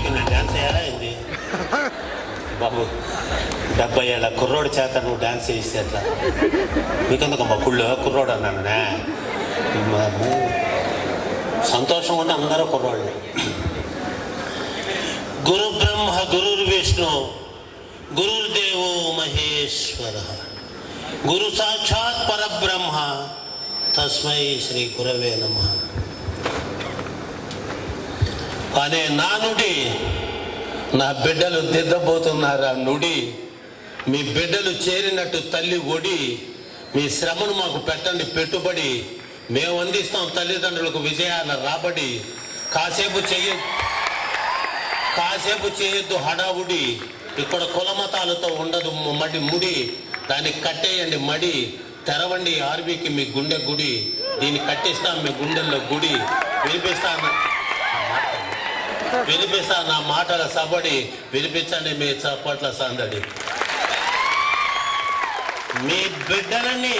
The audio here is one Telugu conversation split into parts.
ఆర్వీకి నేను డ్యాన్స్ వేయాలా ఏంది బాబు? 70 ఏళ్ళ కుర్రోడి చేత నువ్వు డ్యాన్స్ చేస్తే అట్లా మీకెందుకమ్మా కుర్రోడు అన్నానే. సంతోషంగా ఉంటే అందరూ కుర్రోళ్ళు. గురు బ్రహ్మ గురుర్ విష్ణు గురుర్దేవో మహేశ్వర గురు సాక్షాత్ పరబ్రహ్మ తస్మై శ్రీ గురవే నమః అనే నా నుడి నా బిడ్డలు దిద్దబోతున్నారా నుడి. మీ బిడ్డలు చేరినట్టు తల్లి ఒడి. మీ శ్రమను మాకు పెట్టండి పెట్టుబడి. మేము అందిస్తాం తల్లిదండ్రులకు విజయాల రాబడి. కాసేపు చేయొద్దు హడావుడి. ఇక్కడ కులమతాలతో ఉండదు ముడి. దానికి కట్టేయండి మడి. తెరవండి ఆర్వీకి మీ గుండె గుడి. దీన్ని కట్టిస్తాం మీ గుండెల్లో గుడి. వినిపిస్తా నా మాటల సబడి. వినిపించండి మీ చప్పట్ల సందడి. మీ బిడ్డలని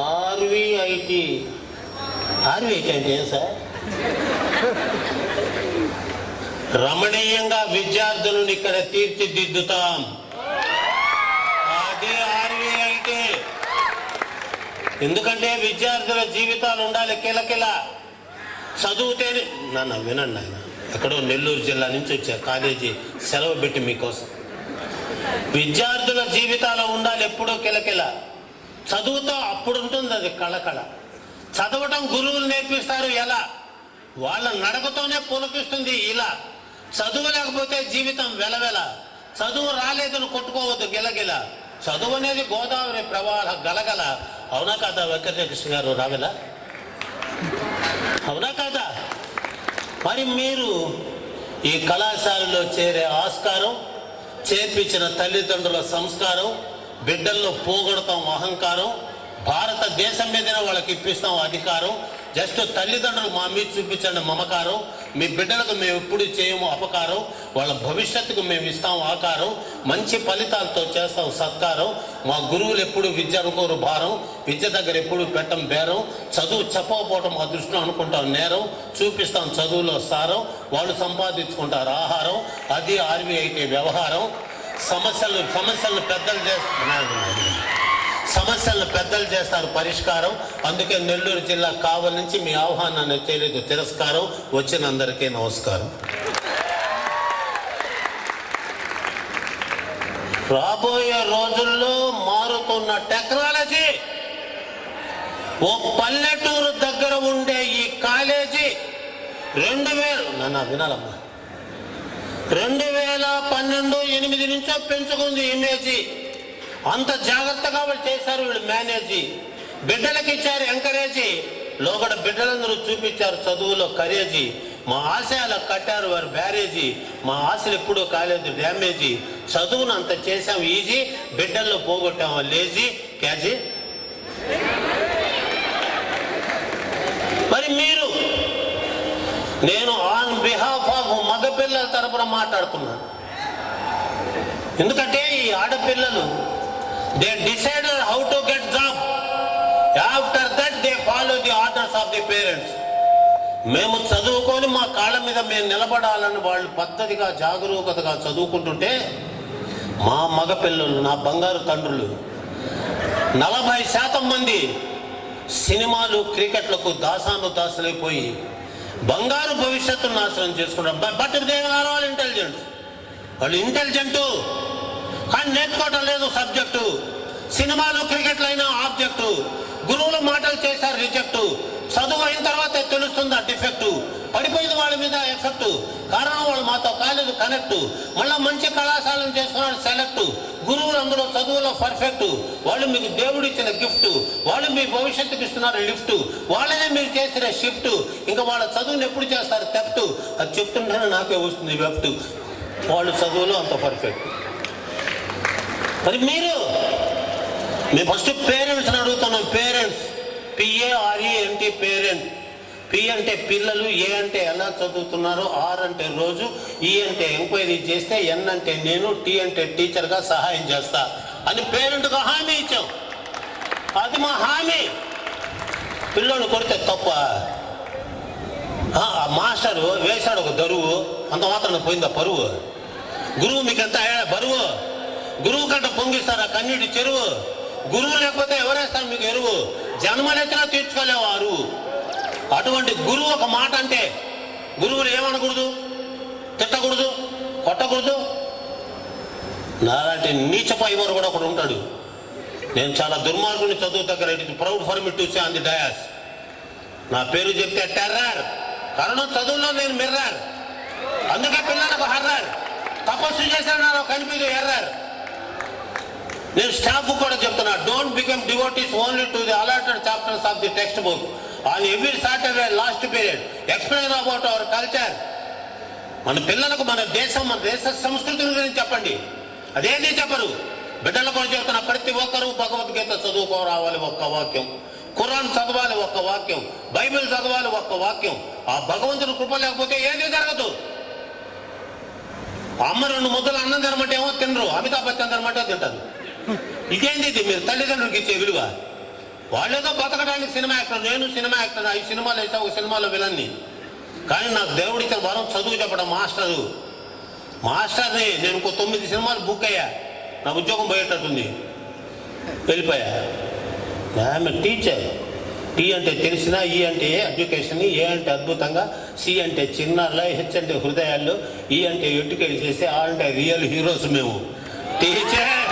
ఆర్వీఐటి అంటే ఏం సార్? రమణీయంగా విద్యార్థులను ఇక్కడ తీర్చిదిద్దుతాం. అదే ఆర్వీఐటి. ఎందుకంటే విద్యార్థుల జీవితాలు ఉండాలి కిలకిల. చదువుతేనే నాన్న వినండి ఆయన ఎక్కడో నెల్లూరు జిల్లా నుంచి వచ్చా కాలేజీ సెలవు పెట్టి మీకోసం. విద్యార్థుల జీవితాలు ఉండాలి ఎప్పుడూ కిలకిల. చదువుతో అప్పుడు ఉంటుంది అది కళకళ. చదవటం గురువులు నేర్పిస్తారు ఎలా, వాళ్ళ నడకతోనే పులకిస్తుంది ఇలా. చదువు లేకపోతే జీవితం వెలవెల. చదువు రాలేదని కొట్టుకోవద్దు గిలగిల. చదువు అనేది గోదావరి ప్రవాహ గలగల. అవునా కాదా వెంకటకృష్ణ గారు రావెలా? అవునా కాదా? మరి మీరు ఈ కళాశాలలో చేరే ఆస్కారం, చేర్పించిన తల్లిదండ్రుల సంస్కారం, బిడ్డల్లో పోగొడతాం అహంకారం, భారతదేశం మీదనే వాళ్ళకి ఇప్పిస్తాం అధికారం. జస్ట్ తల్లిదండ్రులు మా మీద చూపించండి మమకారం. మీ బిడ్డలకు మేము ఎప్పుడు చేయము అపకారం. వాళ్ళ భవిష్యత్తుకు మేము ఇస్తాం ఆకారం. మంచి ఫలితాలతో చేస్తాం సత్కారం. మా గురువులు ఎప్పుడు విద్య అనుకోరు భారం. విద్య దగ్గర ఎప్పుడు పెట్టం బేరం. చదువు చెప్పకపోవటం మా దృష్టిలో అనుకుంటాం నేరం. చూపిస్తాం చదువులో సారం. వాళ్ళు సంపాదించుకుంటారు ఆహారం. అది ఆర్వీఐటి వ్యవహారం. సమస్యలను పెద్దలు చేస్తారు పరిష్కారం. అందుకే నెల్లూరు జిల్లా కావలి నుంచి మీ ఆహ్వానాన్ని చేయలేదు తిరస్కారం. వచ్చిన అందరికీ నమస్కారం. రాబోయే రోజుల్లో మారుతున్న టెక్నాలజీ, ఓ పల్లెటూరు దగ్గర ఉండే ఈ కాలేజీ 2000 2012 8 నుంచో పెంచుకుంది ఇమేజీ. అంత జాగ్రత్తగా వాళ్ళు చేశారు వీళ్ళు మేనేజీ. బిడ్డలకు ఇచ్చారు ఎంకరేజీ. లోగడ బిడ్డలందరూ చూపించారు చదువులో కరేజీ. మా ఆశయాలకు కట్టారు వారు బ్యారేజీ. మా ఆశలు ఎప్పుడూ కాలేదు డ్యామేజీ. చదువును అంత చేశాం ఈజీ. బిడ్డల్లో పోగొట్టాము లేజీ క్యాజీ. మరి మీరు, నేను ఆన్ బిహాఫ్ ఆఫ్ మగపిల్లల తరపున మాట్లాడుతున్నాను. ఎందుకంటే ఈ ఆడపిల్లలు they decided how to get job. After that they follow the orders of the parents. మేము చదువుకొని మా కాళ్ళ మీద మేము నిలబడాలని వాళ్ళు పద్ధతిగా జాగరూకతగా చదువుకుంటుంటే మా మగపిల్లలు, నా బంగారు తండ్రులు 40% మంది సినిమాలు క్రికెట్లకు దాసులైపోయి బంగారు భవిష్యత్తును నాశనం చేసుకుంటారు. But they are all intelligent. వాళ్ళు ఇంటెలిజెంటు కానీ నేర్చుకోవటం లేదు సబ్జెక్టు. సినిమాలు క్రికెట్లు అయినా ఆబ్జెక్టు. గురువులు మాటలు చేశారు రిజెక్టు. చదువు అయిన తర్వాత తెలుస్తుంది ఆ డిఫెక్టు. పడిపోయింది వాళ్ళ మీద ఎఫెక్టు. కారణం వాళ్ళు మాతో కాలేదు కనెక్ట్. మళ్ళీ మంచి కళాశాలను చేస్తున్నారు సెలెక్ట్. గురువులు అందులో చదువులో పర్ఫెక్ట్. వాళ్ళు మీకు దేవుడు ఇచ్చిన గిఫ్ట్. వాళ్ళు మీ భవిష్యత్తుకి ఇస్తున్నారు లిఫ్ట్. వాళ్ళనే మీరు చేసిన షిఫ్ట్. ఇంకా వాళ్ళ చదువుని ఎప్పుడు చేస్తారు థెఫ్ట్. అది చెప్తుంటేనే నాకే వస్తుంది లెఫ్ట్. వాళ్ళు చదువులో అంత పర్ఫెక్ట్. మరి మీరు ఫస్ట్ పేరెంట్స్ని అడుగుతున్నాం. Parents, PARENT parent. P అంటే పిల్లలు, A అంటే ఎలా చదువుతున్నారు, R అంటే రోజు, E అంటే ఎంక్వైరీ చేస్తే, N అంటే నేను, T అంటే టీచర్గా సహాయం చేస్తా అని పేరెంట్గా హామీ ఇచ్చాం. అది మా హామీ. పిల్లోని కొడితే తప్ప ఆ మాస్టరు వేశాడు ఒక దరువు, అంత మాత్రం పోయిందా పరువు? గురువు మీకు ఎంత బరువు? గురువు కంట పొంగిస్తారా కన్నీటి చెరువు? గురువు లేకపోతే ఎవరేస్తారు మీకు ఎరువు? జన్మలెత్తినా తీర్చుకోలేవు అరువు. అటువంటి గురువు ఒక మాట అంటే గురువులు ఏమనకూడదు, తిట్టకూడదు, కొట్టకూడదు. నాలాంటి నీచ పైమరు కూడా ఒకడు ఉంటాడు. నేను చాలా దుర్మార్గుని చదువు దగ్గర, it is proud for me to say on the dais. నా పేరు చెప్తే టెర్రర్, కారణం చదువులో నేను మిర్రర్, అందుకే పిల్లలకు హర్రర్. తపస్సు చేశాను కనిపించదు ఎర్రర్. నేను స్టాఫ్ కూడా చెప్తున్నా, don't become devotees only to the allotted chapters of the text book on every Saturday last period. Explain about our culture. మన పిల్లలకు మన దేశ సంస్కృతి గురించి చెప్పండి. అదేంటి చెప్పరు. బిడ్డలు కూడా చెప్తున్నా, ప్రతి ఒక్కరూ భగవద్గీత చదువుకోరావాలి ఒక్క వాక్యం, ఖురాన్ చదవాలి ఒక్క వాక్యం, బైబిల్ చదవాలి ఒక్క వాక్యం. ఆ భగవంతుని కృప లేకపోతే ఏది జరగదు. అమ్మ 2 ముద్దలు అన్నం తినమంటే ఏమో తినరు, అమితాబ్ బచ్చన్ తినమంటే తింటారు. ఇదేంటి ఇది మీరు తల్లిదండ్రులకి ఇచ్చే విలువ? వాళ్ళేదో బతకడానికి సినిమా యాక్టర్, నేను సినిమా యాక్టర్, 5 సినిమాలు వేసా, ఒక సినిమాలో విలన్ని. కానీ నాకు దేవుడిచ్చిన వరం చదువు చెప్పడం. మాస్టర్ని నేను ఇంకో 9 సినిమాలు బుక్ అయ్యా, నా ఉద్యోగం పోయేటట్టుంది, వెళ్ళిపోయా. ఆమె టీచర్. టీ అంటే తెలిసిన, ఈ అంటే ఎడ్యుకేషన్, ఏ అంటే అద్భుతంగా, సి అంటే చిన్నారులు, హెచ్ అంటే హృదయాల్లో, ఈ అంటే ఎడ్యుకేట్ చేసి, ఆ అంటే రియల్ హీరోస్ మేము. టీచర్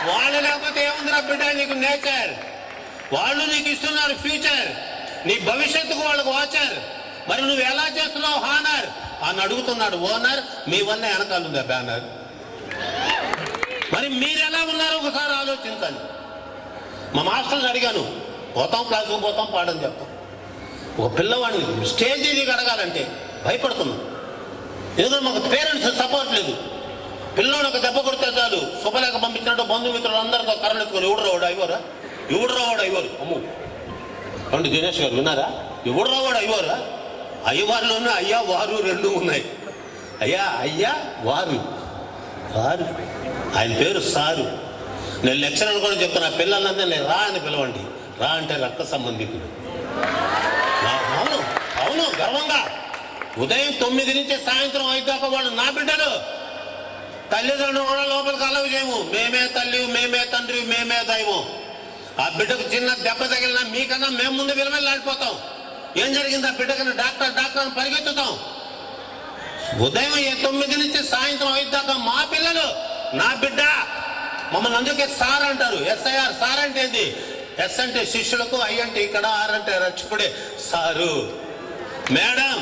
వాళ్ళు లేకపోతే ఏముంది నా బిడ్డ, నీకు నేచర్. వాళ్ళు నీకు ఇస్తున్నారు ఫ్యూచర్, నీ భవిష్యత్తుకు వాళ్ళకు వాచర్. మరి నువ్వు ఎలా చేస్తున్నావు హానర్ అని అడుగుతున్నాడు ఓనర్. మీ వల్ల వెనకాలందా బ్యానర్. మరి మీరు ఎలా ఉన్నారో ఒకసారి ఆలోచించాలి. మా మాస్టర్ని అడిగాను, పోతాం క్లాసుకు పోతాం, పాఠం చెప్తాం. ఒక పిల్లవాడిని స్టేజ్ దిగి అడగాలంటే భయపడుతున్నాం. ఎందుకంటే మాకు పేరెంట్స్ సపోర్ట్ లేదు. పిల్లోడు ఒక దెబ్బ కొడితే చాలు శుభలేఖ పంపించినట్టు బంధుమిత్రులు అందరితో కర్రలు ఎత్తుకొని ఎవడు రావాడు అయ్యవారు. అమ్ము అండి దినేష్ గారు విన్నారా? ఎవడు రావాడు అయ్యవారా? అయ్యవారిలోనే అయ్యా వారు 2 ఉన్నాయి. అయ్యా వారు. ఆయన పేరు సారు. నేను లెక్చరర్ కూడా చెప్తాను, ఆ పిల్లలందరూ నేను రా అని పిలవండి. రా అంటే రక్త సంబంధికులు. అవును గర్వంగా. ఉదయం 9 నుంచి సాయంత్రం 5 దాకా వాళ్ళు నా బిడ్డలు. తల్లిదండ్రులు కూడా లోపలికి అలవి చేయము. మేమే తల్లి, మేమే తండ్రి, మేమే దైవం. ఆ బిడ్డకు చిన్న దెబ్బ తగిలినా మీకన్నా మేము ముందు విలువెళ్ళాడిపోతాం. ఏం జరిగింది ఆ బిడ్డకన్నా డాక్టర్ అని పరిగెత్తుతాం. ఉదయం 9 నుంచి సాయంత్రం 5 దాకా మా పిల్లలు, నా బిడ్డ. మమ్మల్ని అందుకే సార్ అంటారు. SIR సార్ అంటే ఏంది? S అంటే శిష్యులకు, I అంటే ఇక్కడ, R అంటే రక్షకుడే సారు. మేడం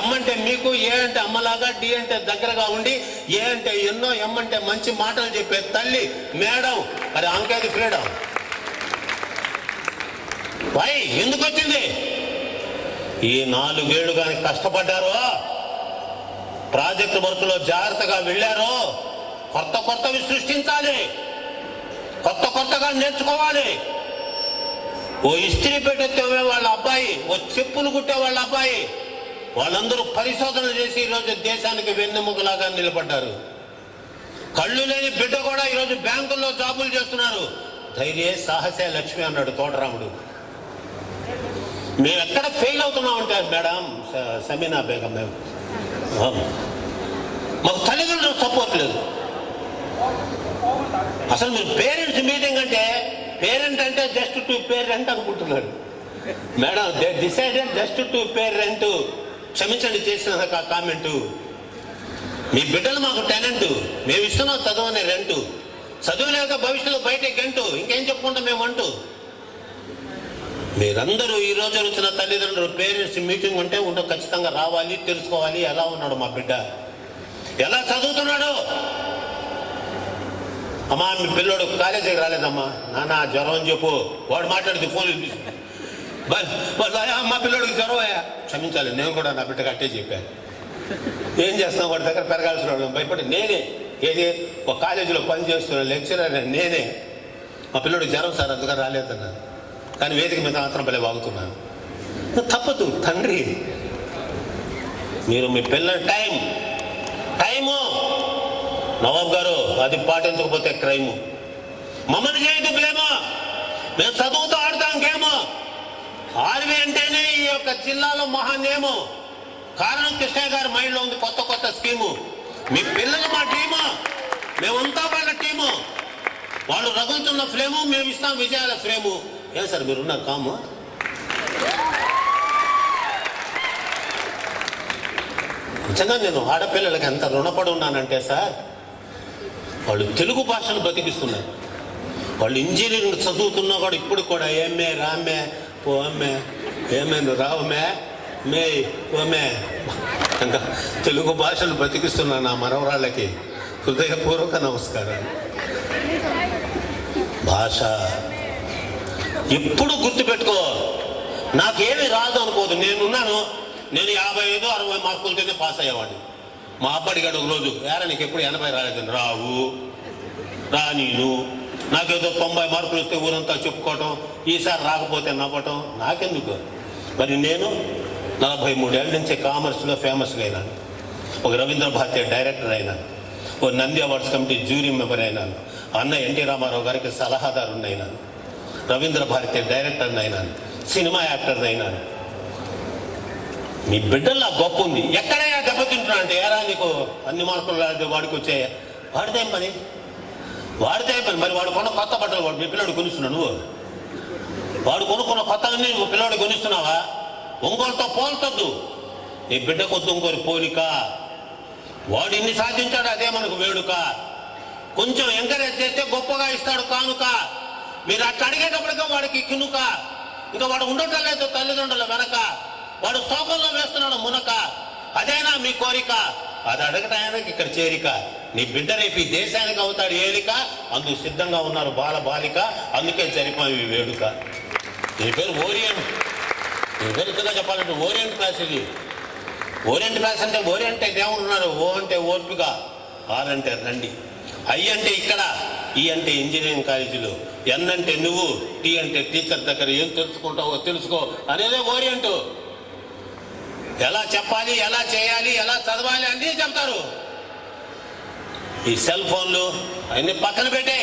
M అంటే మీకు, A అంటే అమ్మలాగా, D అంటే దగ్గరగా ఉండి, A అంటే ఎన్నో, M అంటే మంచి మాటలు చెప్పే తల్లి మేడం. మరి అంకేది ఫ్రీడమ్. వై ఎందుకు వచ్చింది? ఈ 4 ఏళ్ళు కానీ కష్టపడ్డారో, ప్రాజెక్టు వర్క్లో జాగ్రత్తగా వెళ్ళారో, కొత్తవి సృష్టించాలి, కొత్తగా నేర్చుకోవాలి. ఓ ఇస్త్రీ పెట్టే వాళ్ళ అబ్బాయి, ఓ చెప్పులు కుట్టే వాళ్ళ అబ్బాయి, వాళ్ళందరూ పరిశోధనలు చేసి ఈరోజు దేశానికి వెన్నెముకలాగా నిలబడ్డారు. కళ్ళు లేని బిడ్డ కూడా ఈరోజు బ్యాంకుల్లో జాబులు చేస్తున్నారు. ధైర్య సాహసే లక్ష్మి అన్నాడు తోటరాముడు. మేము ఎక్కడ ఫెయిల్ అవుతున్నామంటే మేడం సమీనా బేగం, మేము మాకు తల్లిదండ్రులు సపోర్ట్ లేదు. అసలు మీరు పేరెంట్స్ మీటింగ్ అంటే, పేరెంట్ అంటే జస్ట్ టు పే రెంట్ అనుకుంటున్నాడు. Madam they decided just to pay rent. క్షమించండి చేసిన కామెంటు. మీ బిడ్డలు మాకు టెనెంట్, మేము ఇస్తున్నాం చదువు అనే రెంటు. చదువు లేక భవిష్యత్తులో బయట గంటు, ఇంకేం చెప్పుకుంటాం మేము అంటూ. మీరందరూ ఈ రోజు వచ్చిన తల్లిదండ్రులు పేరెంట్స్ మీటింగ్ ఉంటే ఖచ్చితంగా రావాలి, తెలుసుకోవాలి ఎలా ఉన్నాడు మా బిడ్డ, ఎలా చదువుతున్నాడు. అమ్మా మీ పిల్లోడు కాలేజీకి రాలేదమ్మా, నాన్న జ్వరం అని చెప్పు. వాడు మాట్లాడితే ఫోన్ మా పిల్లోడికి జ్వరం అయ్యా. క్షమించాలి, నేను కూడా నా బిడ్డకి అట్టే చెప్పాను. ఏం చేస్తాం, వాడి దగ్గర పెరగాల్సిన వాడు భయపడి నేనే ఒక కాలేజీలో పని చేస్తున్న లెక్చరర్ నేనే. మా పిల్లోడికి జ్వరం సార్ అందుకని రాలేదన్నాను. కానీ వేదిక మీద మాత్రం భలే వాగుతున్నాను. తప్పదు తండ్రి. మీరు మీ పిల్లల టైము నవాబ్ గారు అది పాటించకపోతే క్రైము. మమ్మల్ని చేయదు బ్లేమో. మేము చదువుతూ ఆడతాం గేమో. ఆర్మీ అంటేనే ఈ యొక్క జిల్లాలో మహానేమో కారణం కృష్ణయ్య గారి మైండ్లో ఉంది కొత్త కొత్త స్కీము. మీ పిల్లలు మా టీము, మేమంతా వాళ్ళ టీము. వాళ్ళు రగులుతున్న ఫ్లేము, మేము ఇస్తాం విజయాల ఫ్రేము. ఏం సార్ మీరున్నారు కాము? నిజంగా నేను ఆడపిల్లలకి ఎంత రుణపడి ఉన్నానంటే సార్, వాళ్ళు తెలుగు భాషను బతికిస్తున్నారు. వాళ్ళు ఇంజనీరింగ్ చదువుతున్నా కూడా ఇప్పుడు కూడా ఏమే రామే ఓ అమ్మే ఏమే నువ్వు రావమే మే ఓమే ఇంకా తెలుగు భాషను బతికిస్తున్నా నా మనవరాళ్ళకి హృదయపూర్వక నమస్కారాలు. భాష ఎప్పుడు గుర్తుపెట్టుకో, నాకేమీ రాదు అనుకోదు. నేనున్నాను, నేను 55-60 మార్కులతోనే పాస్ అయ్యేవాడిని. మా అబ్బాడిగాడు ఒక రోజు ఏరా నీకు ఎప్పుడు 80 రాలేదని. రావు రా నేను, నాకేదో 90 మార్కులు వస్తే ఊరంతా చెప్పుకోవటం, ఈసారి రాకపోతే నవ్వటం నాకెందుకు. మరి నేను 43 ఏళ్ళ నుంచి కామర్స్లో ఫేమస్గా అయినాను. ఒక రవీంద్ర భారతి డైరెక్టర్ అయినాను, ఓ Nandi awards committee jury member అయినాను, అన్న ఎన్టీ రామారావు గారికి సలహాదారుని అయినాను, రవీంద్ర భారతి డైరెక్టర్ని అయినాను, సినిమా యాక్టర్ని అయినాను. మీ బిడ్డల్లో గొప్ప ఉంది. ఎక్కడైనా దెబ్బతింటున్నా అంటే ఏరా నీకు అన్ని మార్కులు వాడికి వచ్చాయా? వాడితే పని మరి వాడు కొన్న కొత్త బట్టలు వాడు మీ పిల్లడు కొనిస్తున్నావు. నువ్వు వాడు కొనుక్కున్న కొత్తగా నువ్వు పిల్లవాడు కొనిస్తున్నావా? ఒంగోలుతో పోల్చొద్దు. నీ బిడ్డ కొద్దు ఇంకోరి పోలిక. వాడు ఇన్ని సాధించాడు, అదే మనకు వేడుక. కొంచెం ఎంకరేజ్ చేస్తే గొప్పగా ఇస్తాడు కానుక. మీరు అట్లా అడిగేటప్పటికే వాడికి కినుక. ఇంకా వాడు ఉండటం లేదు తల్లిదండ్రుల వెనక. వాడు శోకంలో వేస్తున్నాడు మునక. అదేనా మీ కోరిక? అది అడగటానికి ఇక్కడ చేరిక. నీ బిడ్డ రేపు ఈ దేశానికి అవుతాడు ఏలిక. అందుకు సిద్ధంగా ఉన్నారు బాల బాలిక. అందుకే జరిపాము వేడుక. దీని పేరు ఓరియంట్. దీని పేరు ఇతరుగా చెప్పాలంటే ఓరియంట్ క్లాస్. ఇది ఓరియంట్ క్లాస్ అంటే ఓరియంట్ దేవుడు ఉన్నారు. ఓ అంటే ఓర్పుక, ఆర్ అంటే రండి, ఐ అంటే ఇక్కడ, ఈ అంటే ఇంజనీరింగ్ కాలేజీలో, ఎన్ అంటే నువ్వు, టీ అంటే టీచర్ దగ్గర ఏం తెలుసుకుంటావో తెలుసుకో అనేదే ఓరియంట్. ఎలా చెప్పాలి, ఎలా చేయాలి, ఎలా చదవాలి అన్నీ చెప్తారు. ఈ సెల్ ఫోన్లు అన్ని పక్కన పెట్టే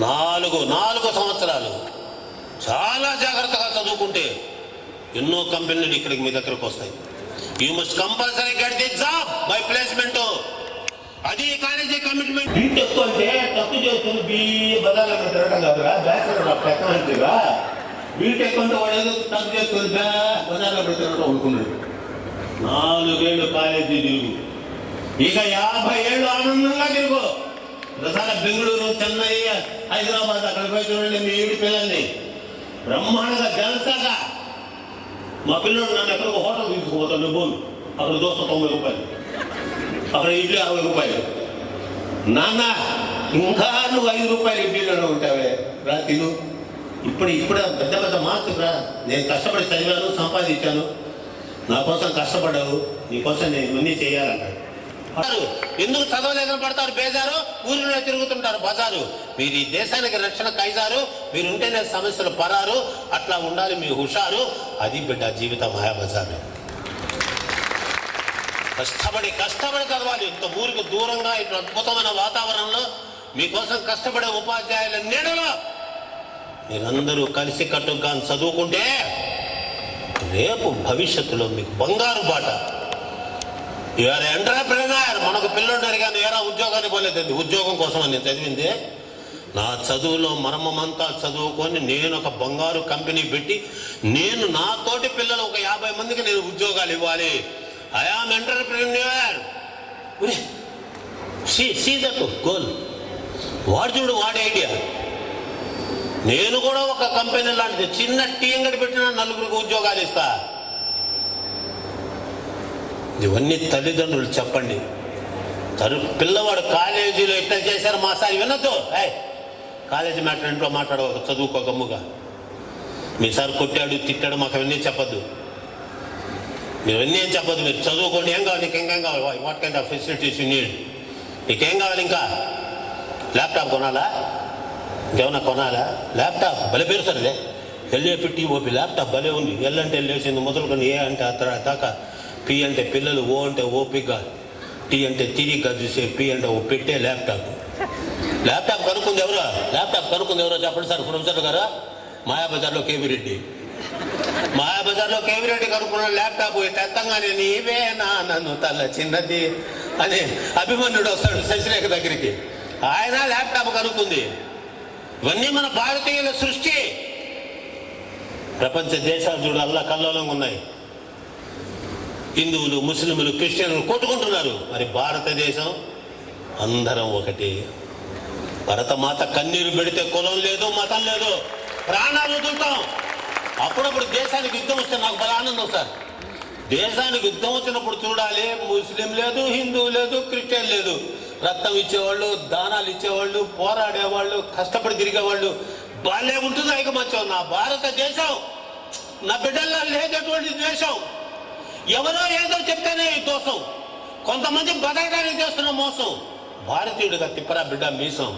4 సంవత్సరాలు చాలా జాగ్రత్తగా చదువుకుంటే ఎన్నో కంపెనీలు ఇక్కడికి మీ దగ్గరకు వస్తాయి. You must compulsory get the job by placement. అది కాలేజీ కమిట్మెంట్. బీటెక్ అంటే తప్పు చేసుకుని బజార్లో తిరగడం కాదురా, బ్యాచులర్ ఆఫ్ టెక్నాలజీగా. బీటెక్ అంటే వాడు ఏదో తప్పు చేసుకుని బజార్లో తిరగడం అనుకున్నాడు. 4 ఏళ్ళు కాలేజీ తిరుగు, ఇక 50 ఏళ్ళు ఆనందంగా తిరుగు. ఒకసారి బెంగళూరు, చెన్నై, హైదరాబాద్ అక్కడ పోయి చూడండి మీ ఇంటి పిల్లల్ని బ్రహ్మాండంగా జలసాగా. మా పిల్లలు నన్ను ఎక్కడికి హోటల్ తీసుకుపోతాను. బోను అక్కడ దోశ 90 రూపాయలు, అక్కడ ఇడ్లీ 60 రూపాయలు. నాన్న ఇంకా నువ్వు 5 రూపాయలు ఇడ్లీలో ఉంటావే రా తిను. ఇప్పుడు పెద్ద పెద్ద మార్కులు రా. నేను కష్టపడి చదివాను, సంపాదించాను, నా కోసం కష్టపడ్డావు, నీకోసం నేను ఇవన్నీ చేయాలన్నాడు. ఎందుకు చదవలేదని పడతారు బేజారు, ఊరిలో తిరుగుతుంటారు బజారు. మీరు ఈ దేశానికి రక్షణ కైజారు, మీరు ఉంటేనే సమస్యలు పరారు. అట్లా ఉండాలి మీ హుషారు. అది బిడ్డ జీవిత మాయాబజారు. కష్టపడి చదవాలి. ఇంత ఊరికి దూరంగా ఇట్లా అద్భుతమైన వాతావరణంలో మీకోసం కష్టపడే ఉపాధ్యాయుల నీడలో మీరందరూ కలిసి కట్టుగా చదువుకుంటే రేపు భవిష్యత్తులో మీకు బంగారు బాట. You're entrepreneur. మనకు పిల్లలు అడిగాను ఏరా ఉద్యోగాన్ని పోలేదండి. ఉద్యోగం కోసం నేను చదివింది. నా చదువులో మర్మమంతా చదువుకొని నేను ఒక బంగారు కంపెనీ పెట్టి నేను నా తోటి పిల్లలు ఒక 50 మందికి నేను ఉద్యోగాలు ఇవ్వాలి. I am entrepreneur. See that goal. వాడు చూడు వాడి ఐడియా. నేను కూడా ఒక కంపెనీ లాంటిది చిన్న టీ అంగడి పెట్టిన 4 ఉద్యోగాలు ఇస్తా. ఇవన్నీ తల్లిదండ్రులు చెప్పండి. పిల్లవాడు కాలేజీలో ఎట్లా చేశారు మా సార్ వినొద్దు. కాలేజీ మ్యాటర్ ఇంట్లో మాట్లాడవు, చదువుకో గమ్ముగా. మీ సార్ కొట్టాడు తిట్టాడు మాకు అవన్నీ చెప్పద్దు. మీరు అవన్నీ ఏం చెప్పద్దు. మీరు చదువుకోండి. ఏం కావాలి నీకు? ఇంకేం కావాలి? What kind of facilities you need? నీకేం కావాలి? ఇంకా ల్యాప్టాప్ కొనాలా? ఇంకేమన్నా కొనాలా? ల్యాప్టాప్ భలే పేరు సార్ ఇదే. ఎల్ఏపి ఓపి ల్యాప్టాప్ భలే ఉంది. ఎల్ అంటే వెళ్ళేసింది మొదలుకొని, ఏ అంటే అతర దాకా, పి అంటే పిల్లలు, ఓ అంటే ఓపిక, టీ అంటే తిరిగ్గా చూసే, పి అంటే ఓ పెట్టే ల్యాప్టాప్. ల్యాప్టాప్ కనుక్కుంది ఎవరో? చెప్పండి సార్. ప్రొఫెసర్ గారా? మాయాబజార్లో కేవీ రెడ్డి. మాయాబజార్లో కేవిరెడ్డి కనుక్కున్న ల్యాప్టాప్ తెత్తంగానే నీవేనా నన్ను తల్ల చిన్నది అని అభిమన్యుడు వస్తాడు శశిరేఖ దగ్గరికి. ఆయన ల్యాప్టాప్ కనుక్కుంది. ఇవన్నీ మన భారతీయుల సృష్టి. ప్రపంచ దేశాలు చూడు అల్లా కల్లోలంగా ఉన్నాయి. హిందువులు, ముస్లింలు, క్రిస్టియన్లు కొట్టుకుంటున్నారు. మరి భారతదేశం అందరం ఒకటి. భరతమాత కన్నీరు పెడితే కులం లేదు, మతం లేదు, ప్రాణాలు వదులుతాం. అప్పుడప్పుడు దేశానికి యుద్ధం వస్తే నాకు బల ఆనందం సార్. దేశానికి యుద్ధం వచ్చినప్పుడు చూడాలి, ముస్లిం లేదు, హిందూ లేదు, క్రిస్టియన్ లేదు. రక్తం ఇచ్చేవాళ్ళు, దానాలు ఇచ్చేవాళ్ళు, పోరాడేవాళ్ళు, కష్టపడి తిరిగేవాళ్ళు వాళ్ళే ఉంటుంది ఐకమత్యం. నా భారతదేశం నా బిడ్డల్లో లేనటువంటి దేశం. ఎవరో ఏదో చెప్తేనే ఈ దోషం. కొంతమంది బతకడానికి చేస్తున్న మోసం. భారతీయుడిగా తిప్పరా బిడ్డ మీసం.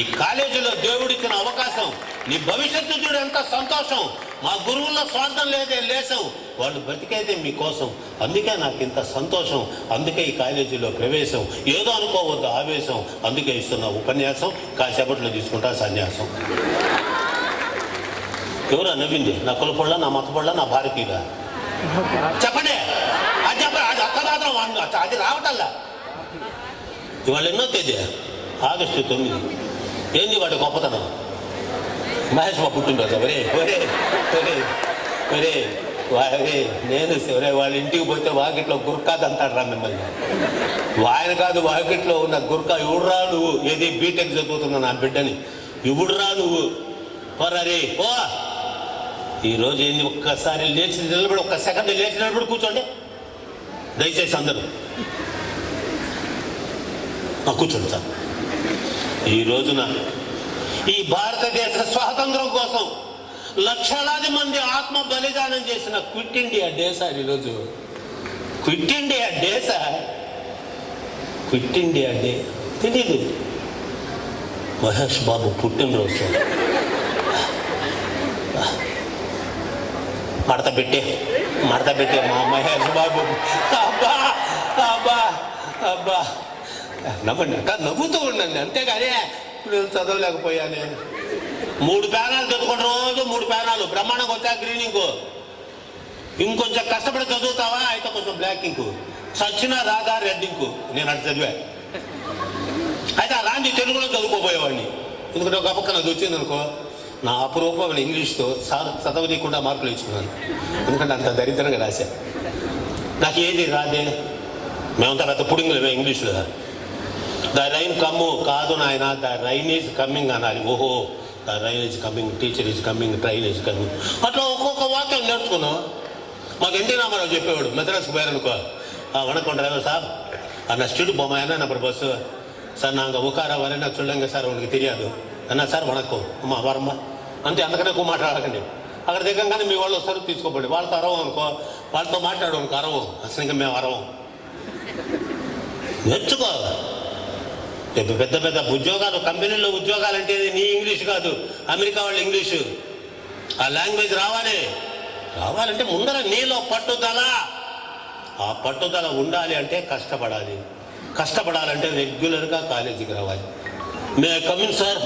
ఈ కాలేజీలో దేవుడిచ్చిన అవకాశం, నీ భవిష్యత్తు చూడు ఎంత సంతోషం. మా గురువుల్లో స్వార్థం లేదే లేసం, వాళ్ళు బ్రతికైతే మీకోసం. అందుకే నాకు ఇంత సంతోషం. అందుకే ఈ కాలేజీలో ప్రవేశం. ఏదో అనుకోవద్దు ఆవేశం. అందుకే ఇస్తున్న ఉపన్యాసం. కాసేపట్లో తీసుకుంటా సన్యాసం. ఎవరా నవ్వింది? నా కులపొళ్ళ, నా మతపొళ్ళ, నా భారతీయుడా? చెప్పండి. అది చెప్పండి. అది అర్థరాత్రం అది రావటల్లా. ఇవాళ ఎన్నో తేదీ? ఆగస్టు 9. ఏంది వాటి గొప్పతనం? మహేష్ బాబు పుట్టినరోజు. ఒరే ఒరే ఒరే ఒరే ఒరే నేను ఒరే వాళ్ళ ఇంటికి పోతే వాకిట్లో గుర్కాది అంటాడు రా మిమ్మల్ని. ఆయన కాదు, వాకిట్లో ఉన్న గుర్కా ఇవుడురా నువ్వు. ఏది బీటెక్ చదువుతున్నా నా బిడ్డని ఇవుడురా నువ్వు. పోరారే ఓ. ఈరోజు ఏంది? ఒక్కసారి లేచి నిలబడి, ఒక్క సెకండ్ లేచి నిలబడి కూర్చోండి దయచేసి అందరూ. కూర్చోండి సార్. ఈ రోజున ఈ భారతదేశ స్వాతంత్రం కోసం లక్షలాది మంది ఆత్మ బలిదానం చేసిన క్విట్ ఇండియా డే సార్ ఈరోజు. Quit India day sir. Quit India day తెలీదు. మహేష్ బాబు పుట్టినరోజు. మడత పెట్టే మా మహేష్ బాబు. అబ్బా అబ్బా అబ్బా నవ్వండి అక్క, నవ్వుతూ ఉండండి అంతేగాని నేను చదవలేకపోయానే. 3 పేనాలు చదువుకుంటే రోజు 3 పేనాలు బ్రహ్మాండంగా వచ్చా. గ్రీన్ ఇంకు ఇంకొంచెం కష్టపడి చదువుతావా అయితే కొంచెం బ్లాక్ ఇంకు. సచిన రాగా రెడ్ ఇంకు. నేను అటు చదివా. అయితే ఆ రాంది తెలుగులో చదువుకోపోయేవాడిని. ఎందుకంటే ఒక పక్కన అది వచ్చింది అనుకో, నా అపురూపమైన ఇంగ్లీష్తో చదవనీయకుండా మార్కులు ఇచ్చుకున్నాను. ఎందుకంటే అంత దరిద్రంగా రాశా. నాకు ఏది రాదే. మేమంతా పెద్ద పుడింగులమే ఇంగ్లీష్లో. ద రైన్ కమ్ము కాదు నాయన, ద రైన్ ఈజ్ కమ్మింగ్ అనాలి. ఓహో, the rain is coming, teacher is coming, train is coming. అట్లా ఒక్కొక్క వాక్యం నేర్చుకున్నాం. మాకు ఎన్టీ రామారావు చెప్పేవాడు మెద్రాస్కి పోయారనుకో, వణకం డ్రైవర్ సాబ్ అన్న స్ట్రీట్ బొమ్మాయన నప్పుడు బస్సు సార్ నాంగ ఉకారా వరైనా చూడంగా సార్ ఉనికి తెలియదు అన్నా సార్ వణకం అమ్మ వరమ్మ అంతే. అంతకనే ఎక్కువ మాట్లాడకండి. అక్కడ దిగంగానే మీ వాళ్ళు వస్తారు తీసుకోబడి. వాళ్ళతో అరవం అనుకో, వాళ్ళతో మాట్లాడు అనుకో అరవం. అసలు ఇంకా మేము అరవం. నేర్చుకో. పెద్ద పెద్ద ఉద్యోగాలు, కంపెనీల్లో ఉద్యోగాలు అంటే నీ ఇంగ్లీష్ కాదు, అమెరికా వాళ్ళ ఇంగ్లీషు. ఆ లాంగ్వేజ్ రావాలంటే ముందర నీలో పట్టుదల. ఆ పట్టుదల ఉండాలి అంటే కష్టపడాలి. కష్టపడాలంటే రెగ్యులర్గా కాలేజీకి రావాలి. May come in sir.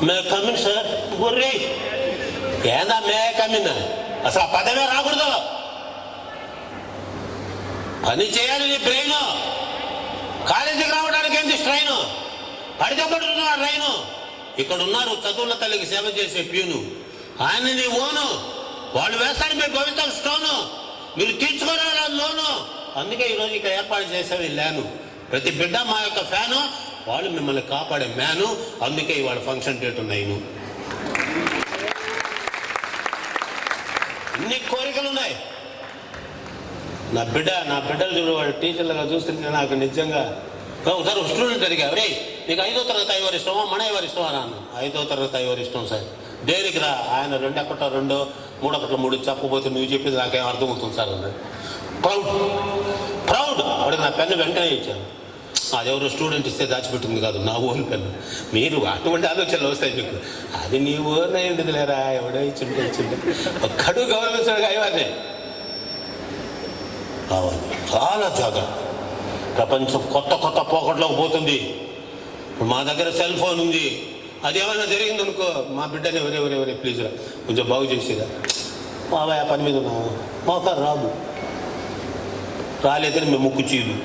May come in sir. బుర్రీ ఏందా మే కమిన్? అసలు ఆ పదవే రాకూడదు. పని చేయాలి నీ బ్రెయిన్. కాలేజీకి రావడానికి ఏంటి స్ట్రైన్? పడితే పడుతున్నారు రైను. ఇక్కడ ఉన్నారు చదువుల తల్లికి సేవ చేసే ప్యూను. ఆయన నీ ఓను. వాళ్ళు వేస్తారు మీ భవిష్యత్ స్టోను. మీరు తీర్చుకోవాలి లోను. అందుకే ఈరోజు ఇక్కడ ఏర్పాటు చేసేవి ల్యాను. ప్రతి బిడ్డ మా యొక్క ఫ్యాను. వాళ్ళు మిమ్మల్ని కాపాడే మ్యాను. అందుకే ఇవాళ ఫంక్షన్ డేట్ ఉన్నాయి. ఇన్ని కోరికలు ఉన్నాయి. నా బిడ్డలు చూడు, వాడు టీచర్లుగా చూస్తుంటే నాకు నిజంగా ఒకసారి స్టూడెంట్ అడిగా, రే నీకు 5వ తరగతి అయ్యేవారు ఇష్టమా, మన ఎవరు ఇష్టమా అన్నాను. 5వ తరగతి అయ్యేవారు ఇష్టం సార్. దేనికి రా? ఆయన 2 ఒకటో 2, 3 ఒకటో 3 చెప్పబోతే నువ్వు చెప్పింది నాకేం అర్థమవుతుంది సార్ అన్నాడు. ప్రౌడ్. వాడికి నా పెన్ను వెంటనే ఇచ్చాను. అదెవరో స్టూడెంట్ ఇస్తే దాచిపెట్టింది కాదు, నా ఓన్ పెన్ను. మీరు అటువంటి ఆలోచనలు వస్తాయి మీకు. అది నీ ఓన్ అయ్యింది లేరా, ఎవడో ఇచ్చిండే ఒక్కడు గౌరవించాడు అయ్యవారిని. కావాలి చాలా జాగ్రత్త. ప్రపంచం కొత్త పోకట్లోకి పోతుంది. మా దగ్గర సెల్ ఫోన్ ఉంది. అది ఏమైనా జరిగిందనుకో మా బిడ్డని ఎవరే ప్లీజ్ కొంచెం బాగు చేసేదా బాబాయ్ పని మీద ఉన్నాము మోకారు రాదు రాలేదని మేము ముక్కు చీలు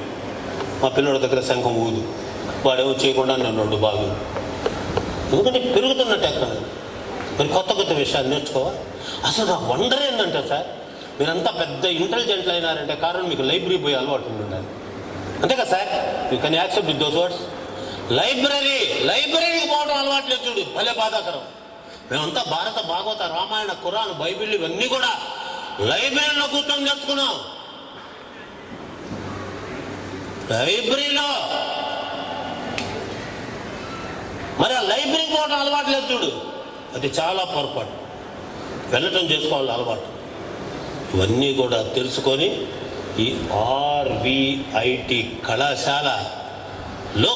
మా పిల్లడి దగ్గర శంఖం ఊదు వాడేమో చేయకుండా నన్ను బాగు ఎందుకంటే పెరుగుతున్నట్టు ఎక్కడ మరి కొత్త విషయాలు నేర్చుకోవాలి. అసలు నాకు వండర్ ఏంటంటే సార్ మీరంతా పెద్ద ఇంటెలిజెంట్లు అయినారంటే కారణం మీకు లైబ్రరీ పోయి అలవాటు ఉండాలి అంతే కదా sir. You can accept with those words. లైబ్రరీకి పోవడం అలవాటు లేదు చూడు, భలే బాధాకరం. మేమంతా భారత భాగవత రామాయణ ఖురాన్ బైబిల్ ఇవన్నీ కూడా లైబ్రరీలో కూర్చొని నేర్చుకున్నాం. లైబ్రరీలో మరి ఆ లైబ్రరీకి పోవడం అలవాటు లేదు చూడు, అది చాలా పొరపాటు. వెళ్ళటం చేసుకోవాలి అలవాటు. ఇవన్నీ కూడా తెలుసుకొని ఈ ఆర్విఐటి కళాశాలలో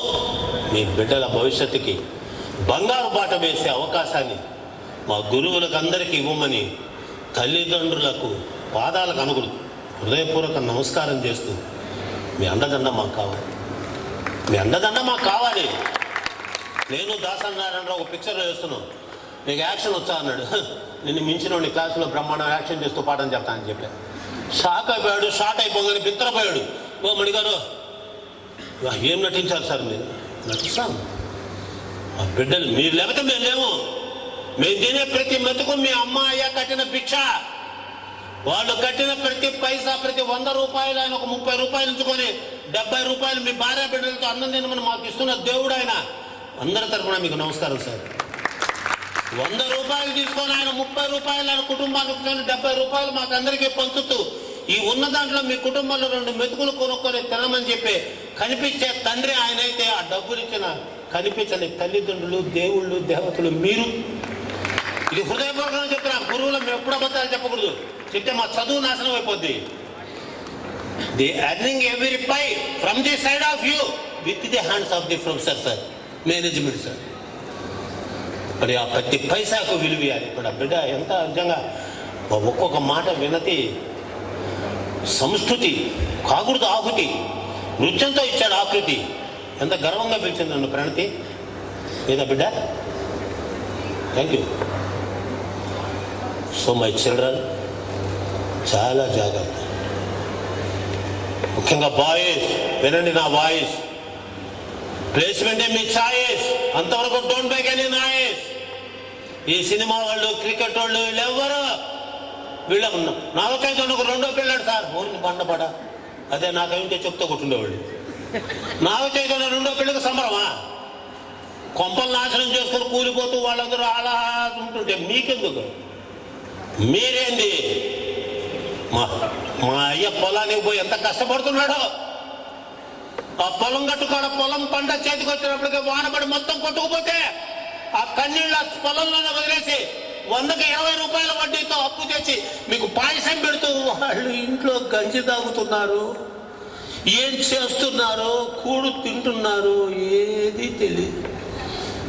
మీ బిడ్డల భవిష్యత్తుకి బంగారు బాట వేసే అవకాశాన్ని మా గురువులకు అందరికీ ఇవ్వమని తల్లిదండ్రులకు పాదాలకు అనుగుడు హృదయపూర్వక నమస్కారం చేస్తూ మీ అండదండ మాకు కావాలి. నేను దాసనారాయణరావు ఒక పిక్చర్లో వేస్తున్నాను, నీకు యాక్షన్ వచ్చా అన్నాడు. నిన్ను మించిన క్లాసులో బ్రహ్మాండం యాక్షన్ చేస్తూ పాఠం చెప్తానని చెప్పాను. షాక్ అయిపోయాడు, షార్ట్ అయిపోగానే బిత్తరపోయాడు. ఓ మణిగారు ఏం నటించారు సార్ మీరు? నటిస్తాను. మా బిడ్డలు మీరు లేకపోతే మేము లేము. మేము తినే ప్రతి మెతుకు మీ అమ్మ అయ్య కట్టిన భిక్ష. వాళ్ళు కట్టిన ప్రతి పైసా, ప్రతి 100 రూపాయలు ఆయన ఒక 30 రూపాయలు ఉంచుకొని 70 రూపాయలు మీ భార్య బిడ్డలతో అన్నం తినమని మాకు ఇస్తున్న దేవుడు ఆయన. అందరి తరఫున మీకు నమస్కారం సార్. 100 రూపాయలు తీసుకొని ఆయన 30 రూపాయలు ఆయన కుటుంబానికి 70 రూపాయలు మాకు అందరికీ పంచుతూ ఈ ఉన్న దాంట్లో మీ కుటుంబంలో 2 మెతుకులు కొనుక్కొని తినమని చెప్పి కనిపించే తండ్రి ఆయన అయితే, ఆ డబ్బులు ఇచ్చిన కనిపించని తల్లిదండ్రులు, దేవుళ్ళు, దేవతలు మీరు. ఇది హృదయపూర్వకంగా చెప్తున్నా. గురువులు మేము ఎప్పుడు అబద్ధాలు చెప్పకూడదు, చెప్తే మా చదువు నాశనం అయిపోద్ది. The earning every pie from the side of you with the hands of the professor sir, management sir. మరి ఆ ప్రతి పైసాకు విలువేయాలి. ఇప్పుడు ఆ బిడ్డ ఎంత నిజంగా ఒక్కొక్క మాట వినతి సంస్కృతి కాకూడదు, ఆహుతి నృత్యంతో ఇచ్చాడు ఆకృతి. ఎంత గర్వంగా పిలిచింది నన్ను ప్రణతి. ఏదా బిడ్డ? Thank you. So my children, చాలా జాగ్రత్త. ముఖ్యంగా బాయ్స్ వినండి నా వాయిస్. ప్లేస్మెంటే మీ ఛాయిస్, అంతవరకు డోంట్ మేక్ ఎనీ నాయిస్. ఈ సినిమా వాళ్ళు, క్రికెట్ వాళ్ళు వీళ్ళెవ్వరు వీళ్ళకు నాగచైతన్య ఒక 2వ పిల్లాడు సార్, ఊరికి బండపడ. అదే నాకైతే చెప్తూ కొట్టుండేవాళ్ళు. నాగచైతన్య 2వ పిల్లకి సంబరమా? కొంపలు నాశనం చేసుకొని కూలిపోతూ వాళ్ళందరూ అలా ఉంటుంటే మీకెందుకు? మీరేంది? మా అయ్య పొలానికి పోయి ఎంత కష్టపడుతున్నాడో. ఆ పొలం కట్టుకాడ పొలం పంట చేతికి వచ్చినప్పటికీ వానపడి మొత్తం కొట్టుకుపోతే ఆ కన్నీళ్ళు పొలంలోనే వదిలేసి 100కి 20 రూపాయల వడ్డీతో అప్పు తెచ్చి మీకు పాయసం పెడుతూ వాళ్ళు ఇంట్లో గంజి తాగుతున్నారు, ఏం చేస్తున్నారో, కూడు తింటున్నారు, ఏది తెలియదు.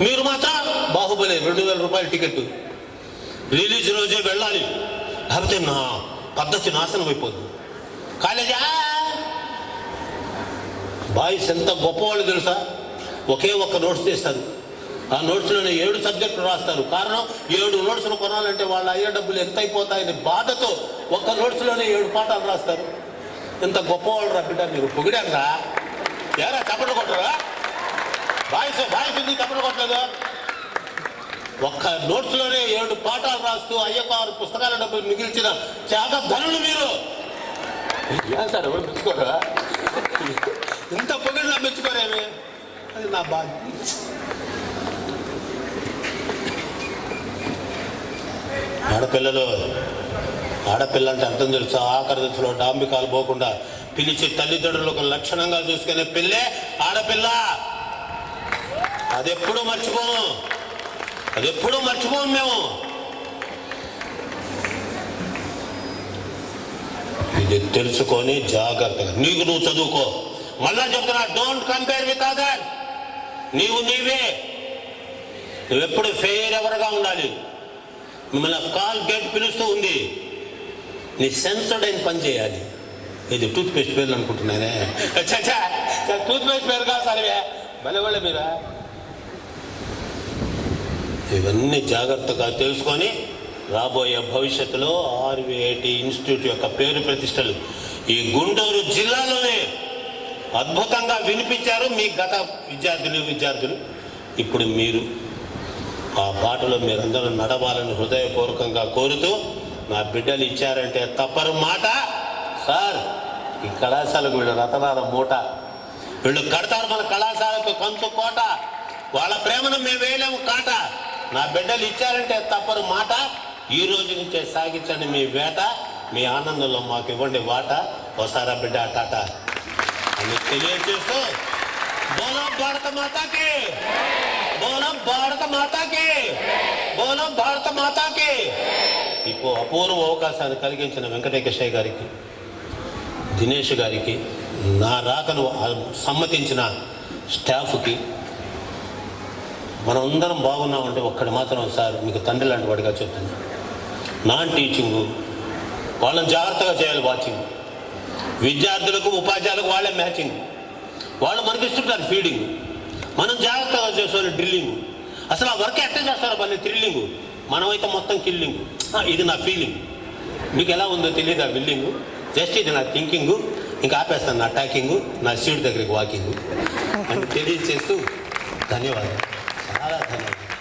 మీరు మాత్రం బాహుబలి 2000 రూపాయల టికెట్, రిలీజ్ రోజే వెళ్ళాలి, లేకపోతే నా పద్ధతి నాశనం అయిపోద్ది. కాలేజా బాయ్స్ ఎంత గొప్పవాళ్ళు తెలుసా? ఒకే ఒక్క నోట్స్ తీస్తారు, ఆ నోట్స్లోనే 7 సబ్జెక్టులు రాస్తారు. కారణం 7 నోట్స్లు కొనాలంటే వాళ్ళ అయ్యే డబ్బులు ఎంత అయిపోతాయని బాధతో ఒక్క నోట్స్లోనే 7 పాఠాలు రాస్తారు. ఎంత గొప్పవాళ్ళు రా బిడ్డ, మీరు పొగిడారా? ఏరా చప్పట్లు కొట్టరా? బాయ్స్ ఎందుకు చప్పట్లు కొట్టలేదు? ఒక్క నోట్స్లోనే 7 పాఠాలు రాస్తూ అయ్యకు 6 పుస్తకాల డబ్బులు మిగిల్చిన త్యాగధనులు మీరు. ఏం సార్ ఎవరు మెచ్చుకోరా? ఇంత పొగిడినా మెచ్చుకోరేమే? అది నా బాధ. ఆడపిల్ల అంటే అర్థం తెలుసా? ఆఖరి దశలో డాంబికాలు పోకుండా పిలిచి తల్లిదండ్రులకు లక్షణంగా చూసుకునే పిల్లే ఆడపిల్ల. అదెప్పుడూ మర్చిపోము మేము. ఇది తెలుసుకొని జాగ్రత్తగా నీకు నువ్వు చదువుకో. మళ్ళా చెప్తున్నా, డోంట్ కంపేర్ విత్ అదర్. నీవే. నువ్వెప్పుడు ఫెయిర్ ఎవరుగా ఉండాలి. మిమ్మల్ని కాల్ గేట్ పిలుస్తూ ఉంది, నీ సెన్సర్డ్ అయిన పని చేయాలి. ఇది టూత్ పేస్ట్ పేర్లు అనుకుంటున్నానే. టూత్ పేస్ట్ పేరు కాదు సరివే, భలే వాళ్ళే మీరా. ఇవన్నీ జాగ్రత్తగా తెలుసుకొని రాబోయే భవిష్యత్తులో ఆర్వీఐటి ఇన్స్టిట్యూట్ యొక్క పేరు ప్రతిష్టలు ఈ గుంటూరు జిల్లాలోనే అద్భుతంగా వినిపించారు మీ గత విద్యార్థులు. ఇప్పుడు మీరు ఆ బాటలో మీరందరూ నడవాలని హృదయపూర్వకంగా కోరుతూ, నా బిడ్డలు ఇచ్చారంటే తప్పరు మాట. సార్, ఈ కళాశాలకు వీళ్ళు రతనాల మూట, వీళ్ళు కడతారు మన కళాశాలకు కంచు కోట. వాళ్ళ ప్రేమను మేము వేయలేము కాట. నా బిడ్డలు ఇచ్చారంటే తప్పరు మాట. ఈ రోజు నుంచే సాగించండి మీ వేట. మీ ఆనందంలో మాకు ఇవ్వండి వాట. ఓసారా బిడ్డ టాట అని తెలియజేస్తూ, బోలో భారత మాతాకి, బోలో భారత మాతాకి, బోలో భారత మాతాకి. ఇప్పుడు అపూర్వ అవకాశాన్ని కలిగించిన వెంకటేశ్వర గారికి, దినేష్ గారికి, నా రాకను సమ్మతించిన స్టాఫ్కి, మనమందరం బాగున్నామంటే ఒక్కడి మాత్రం సార్ మీకు తండ్రి లాంటి వాడిగా చెప్తుంది. నాన్ టీచింగు వాళ్ళని జాగ్రత్తగా చేయాలి. వాచింగ్ విద్యార్థులకు ఉపాధ్యాయులకు వాళ్ళే మ్యాచింగ్. వాళ్ళు మనకి ఇస్తుంటారు ఫీడింగ్, మనం జాగ్రత్తగా చేసేవాళ్ళు డ్రిల్లింగ్. అసలు ఆ వర్క్ ఎట్లా చేస్తారో పని థ్రిల్లింగ్, మనమైతే మొత్తం కిల్లింగ్. ఇది నా ఫీలింగ్, మీకు ఎలా ఉందో తెలియదు ఆ బిల్డింగు. జస్ట్ ఇది నా థింకింగు. ఇంకా ఆపేస్తాను నా టాకింగు, నా సీట్ దగ్గరికి వాకింగు అని తెలియజేస్తూ ధన్యవాదాలు, చాలా ధన్యవాదాలు.